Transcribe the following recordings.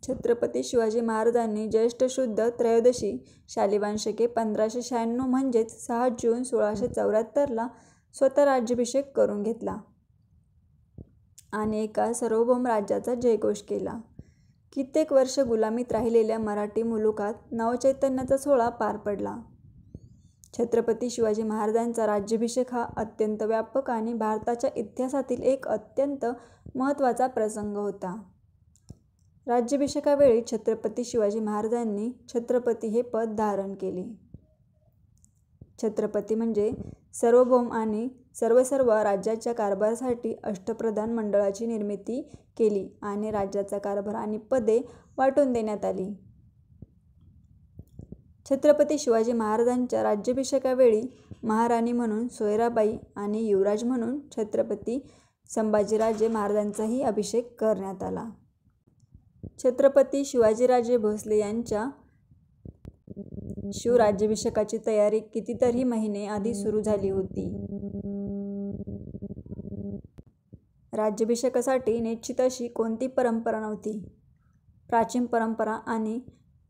छत्रपती शिवाजी महाराजांनी ज्येष्ठ शुद्ध त्रयोदशी शालिवान शके 1596 म्हणजेच 6 जून 1674 स्वतः राज्याभिषेक करून घेतला आणि एका सार्वभौम राज्याचा जयघोष केला. कित्येक वर्ष गुलामीत राहिलेल्या मराठी मुलुखात नवचैतन्याचा सोहळा पार पडला. छत्रपती शिवाजी महाराजांचा राज्याभिषेक हा अत्यंत व्यापक आणि भारताच्या इतिहासातील एक अत्यंत महत्त्वाचा प्रसंग होता. राज्याभिषेकावेळी छत्रपती शिवाजी महाराजांनी छत्रपती हे पद धारण केले. छत्रपती म्हणजे सार्वभौम आणि सर्वसर्व राज्याच्या कारभारासाठी अष्टप्रधान मंडळाची निर्मिती केली आणि राज्याचा कारभार आणि पदे वाटून देण्यात आली. छत्रपती शिवाजी महाराजांच्या राज्याभिषेकावेळी महाराणी म्हणून सोयराबाई आणि युवराज म्हणून छत्रपती संभाजीराजे महाराजांचाही अभिषेक करण्यात आला. छत्रपती शिवाजीराजे भोसले यांच्या शिवराज्याभिषेकाची तयारी कितीतरी महिने आधी सुरू झाली होती. राज्याभिषेकासाठी निश्चित अशी कोणती परंपरा नव्हती. प्राचीन परंपरा आणि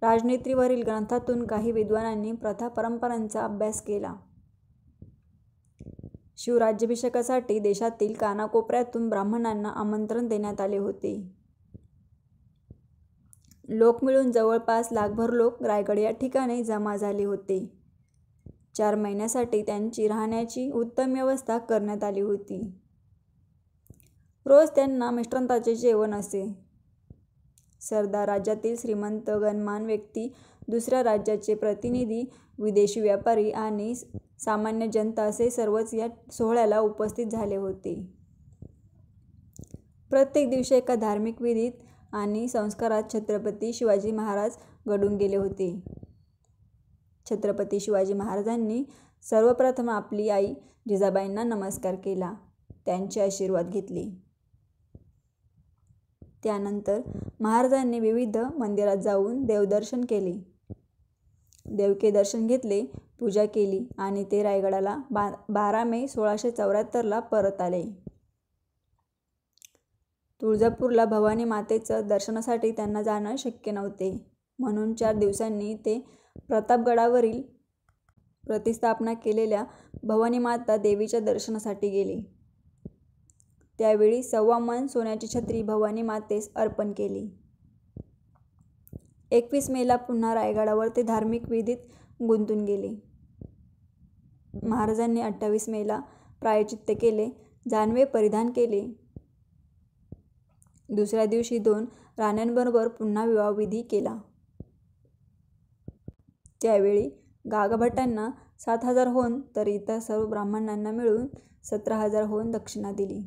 राजनीतीवरील ग्रंथातून काही विद्वानांनी प्रथा परंपरांचा अभ्यास केला. शिवराज्याभिषेकासाठी देशातील कानाकोपऱ्यातून ब्राह्मणांना आमंत्रण देण्यात आले होते. लोक मिळून जवळपास लाखभर लोक रायगड या ठिकाणी जमा झाले होते. 4 महिन्यासाठी त्यांची राहण्याची उत्तम व्यवस्था करण्यात आली होती. रोज त्यांना मिष्टान्नाचे जेवण असे. सरदार, राज्यातील श्रीमंत, गणमान्य व्यक्ती, दुसऱ्या राज्याचे प्रतिनिधी, विदेशी व्यापारी आणि सामान्य जनता असे सर्वच या सोहळ्याला उपस्थित झाले होते. प्रत्येक दिवशी एका धार्मिक विधीत आणि संस्कारात छत्रपती शिवाजी महाराज घडून गेले होते. छत्रपती शिवाजी महाराजांनी सर्वप्रथम आपली आई जिजाबाईंना नमस्कार केला, त्यांचे आशीर्वाद घेतले. त्यानंतर महाराजांनी विविध मंदिरात जाऊन देवदर्शन केले, देवके दर्शन घेतले, पूजा केली आणि ते रायगडाला 12 मे 1674 परत आले. तुळजापूरला भवानी मातेचं दर्शनासाठी त्यांना जाणं शक्य नव्हते, म्हणून 4 दिवसांनी ते प्रतापगडावरील प्रतिष्ठापना केलेल्या भवानी माता देवीच्या दर्शनासाठी गेले. त्यावेळी 1.25 मन सोन्याची छत्री भवानी मातेस अर्पण केली. 21 मेला पुन्हा रायगडावर ते धार्मिक विधीत गुंतून गेले. महाराजांनी 28 मेला प्रायश्चित्त केले, जानवे परिधान केले. दुसऱ्या दिवशी 2 राण्यांबरोबर पुन्हा विवाहविधी केला. त्यावेळी गागाभट्टांना 7,000 होन तर इतर सर्व ब्राह्मणांना मिळून 17,000 होन दक्षिणा दिली.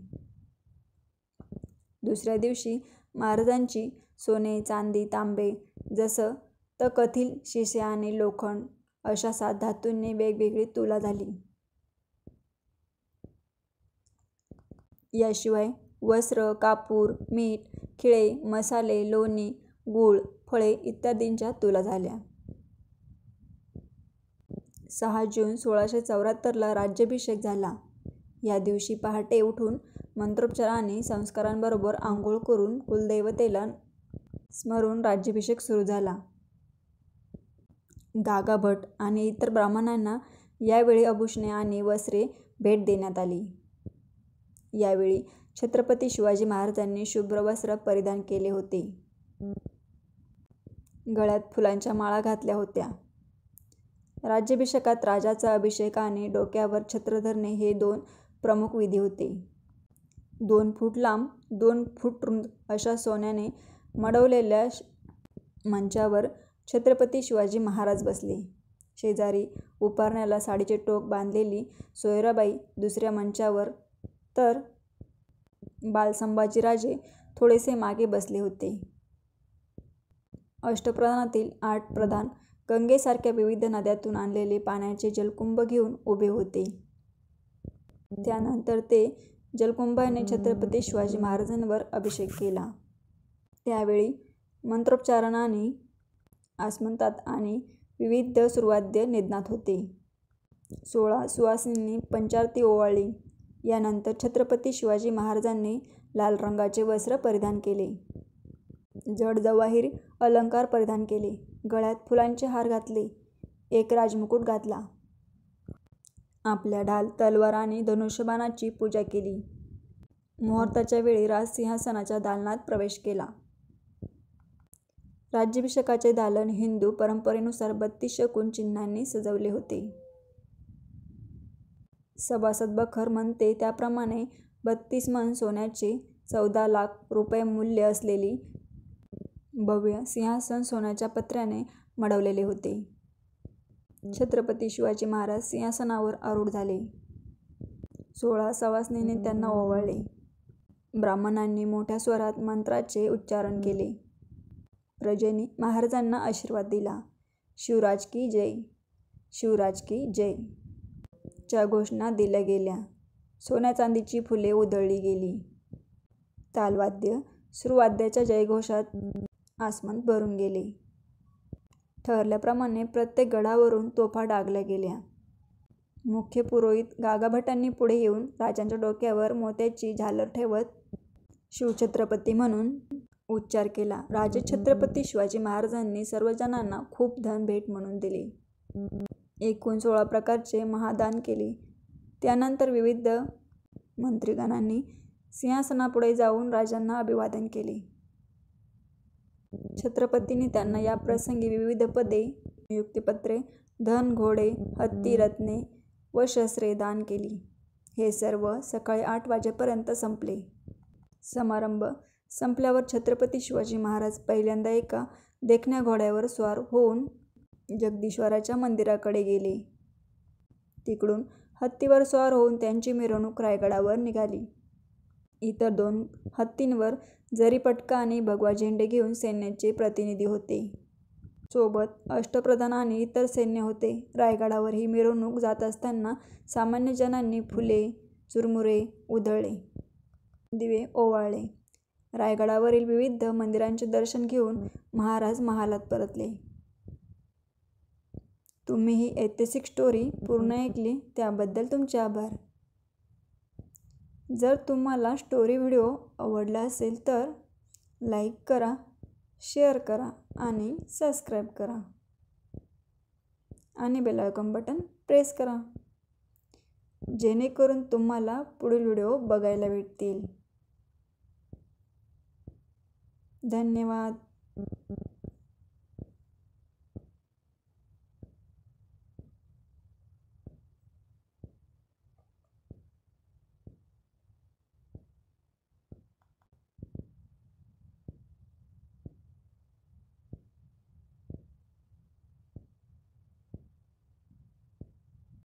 दुसऱ्या दिवशी महाराजांची सोने, चांदी, तांबे, जसं तकथील, शिसे आणि लोखंड अशा 7 धातूंनी वेगवेगळी तुला झाली. याशिवाय वस्त्र, कापूर, मीठ, खिळे, मसाले, लोणी, गूळ, फळे इत्यादींच्या तुला झाल्या. 6 जून 1674 राज्याभिषेक झाला. या दिवशी पहाटे उठून मंत्रोच्चार आणि संस्कारांबरोबर आंघोळ करून कुलदैवतेला स्मरून राज्याभिषेक सुरू झाला. गागाभट आणि इतर ब्राह्मणांना यावेळी आभूषणे आणि वस्त्रे भेट देण्यात आली. यावेळी छत्रपती शिवाजी महाराजांनी शुभ्र वस्त्र परिधान केले होते. गळ्यात फुलांच्या माळा घातल्या होत्या. राज्याभिषेकात राजाचा अभिषेक आणि डोक्यावर छत्र धरणे हे 2 प्रमुख विधी होते. 2 फूट लांब, 2 फूट रुंद अशा सोन्याने मढवलेल्या मंचावर छत्रपती शिवाजी महाराज बसले. शेजारी उपारण्याला साडीचे टोक बांधलेली सोयराबाई दुसऱ्या मंचावर, तर बालसंभाजीराजे थोडेसे मागे बसले होते. अष्टप्रधानातील 8 प्रधान गंगेसारख्या विविध नद्यांतून आणलेले पाण्याचे जलकुंभ घेऊन उभे होते. त्यानंतर ते जलकुंभाने छत्रपती शिवाजी महाराजांवर अभिषेक केला. त्यावेळी मंत्रोच्चारणाने आसमंतात आणि विविध सुरवाद्य निनाद होते. 16 सुवासिनींनी पंचारती ओवाळली. यानंतर छत्रपती शिवाजी महाराजांनी लाल रंगाचे वस्त्र परिधान केले. जड जवाहीर अलंकार परिधान केले, गळ्यात फुलांचे हार घातले, एक राजमुकुट घातला. आपल्या ढाल, तलवार आणि धनुष्यबाणाची पूजा केली. मुहूर्ताच्या वेळी राजसिंहासनाच्या दालनात प्रवेश केला. राज्याभिषेकाचे दालन हिंदू परंपरेनुसार 32 शकून चिन्हांनी सजवले होते. सभासद बखर म्हणते त्याप्रमाणे 32 मन सोन्याचे 14 लाख रुपये मूल्य असलेली भव्य सिंहासन सोन्याच्या पत्र्याने मढवलेले होते. छत्रपती शिवाजी महाराज सिंहासनावर आरूढ झाले. 16 सवासणींनी त्यांना ओवाळले. ब्राह्मणांनी मोठ्या स्वरात मंत्राचे उच्चारण केले. प्रजेने महाराजांना आशीर्वाद दिला. शिवराज की जय, शिवराज की जय च्या घोषणा दिल्या गेल्या. सोन्या चांदीची फुले उधळली गेली. तालवाद्य, सुरवाद्याच्या जयघोषात आसमंत भरून गेले. ठरल्याप्रमाणे प्रत्येक गडावरून तोफा डागल्या गेल्या. मुख्य पुरोहित गागाभटांनी पुढे येऊन राजांच्या डोक्यावर मोत्याची झालर ठेवत शिवछत्रपती म्हणून उच्चार केला. राजे छत्रपती शिवाजी महाराजांनी सर्व जणांना खूप धन भेट म्हणून दिले. एकूण 16 प्रकारचे महादान केले. त्यानंतर विविध मंत्रिगणांनी सिंहासनापुढे जाऊन राजांना अभिवादन केले. छत्रपतींनी त्यांना या प्रसंगी विविध पदे, नियुक्तिपत्रे, धन, घोडे, हत्ती, रत्ने व शस्त्रे दान केली. हे सर्व सकाळी 8 वाजेपर्यंत संपले. समारंभ संपल्यावर छत्रपती शिवाजी महाराज पहिल्यांदा एका देखण्या घोड्यावर स्वार होऊन जगदीश्वराच्या मंदिराकडे गेले. तिकडून हत्तीवर स्वार होऊन त्यांची मिरवणूक रायगडावर निघाली. इतर 2 हत्तींवर जरीपटका आणि भगवा झेंडे घेऊन सैन्याचे प्रतिनिधी होते. सोबत अष्टप्रधान आणि इतर सैन्य होते. रायगडावर ही मिरवणूक जात असताना सामान्य जनांनी फुले, चुरमुरे उधळले, दिवे ओवाळले. रायगडावरील विविध मंदिरांचे दर्शन घेऊन महाराज महालात परतले. तुम्ही ही ऐतिहासिक स्टोरी पूर्ण ऐकली त्याबद्दल तुमचे आभार. जर तुम्हाला स्टोरी व्हिडिओ आवडला असेल तर लाईक करा, शेअर करा आणि सबस्क्राईब करा आणि बेल आयकॉन बटन प्रेस करा, जेणेकरून तुम्हाला पुढील व्हिडिओ बघायला भेटतील. धन्यवाद.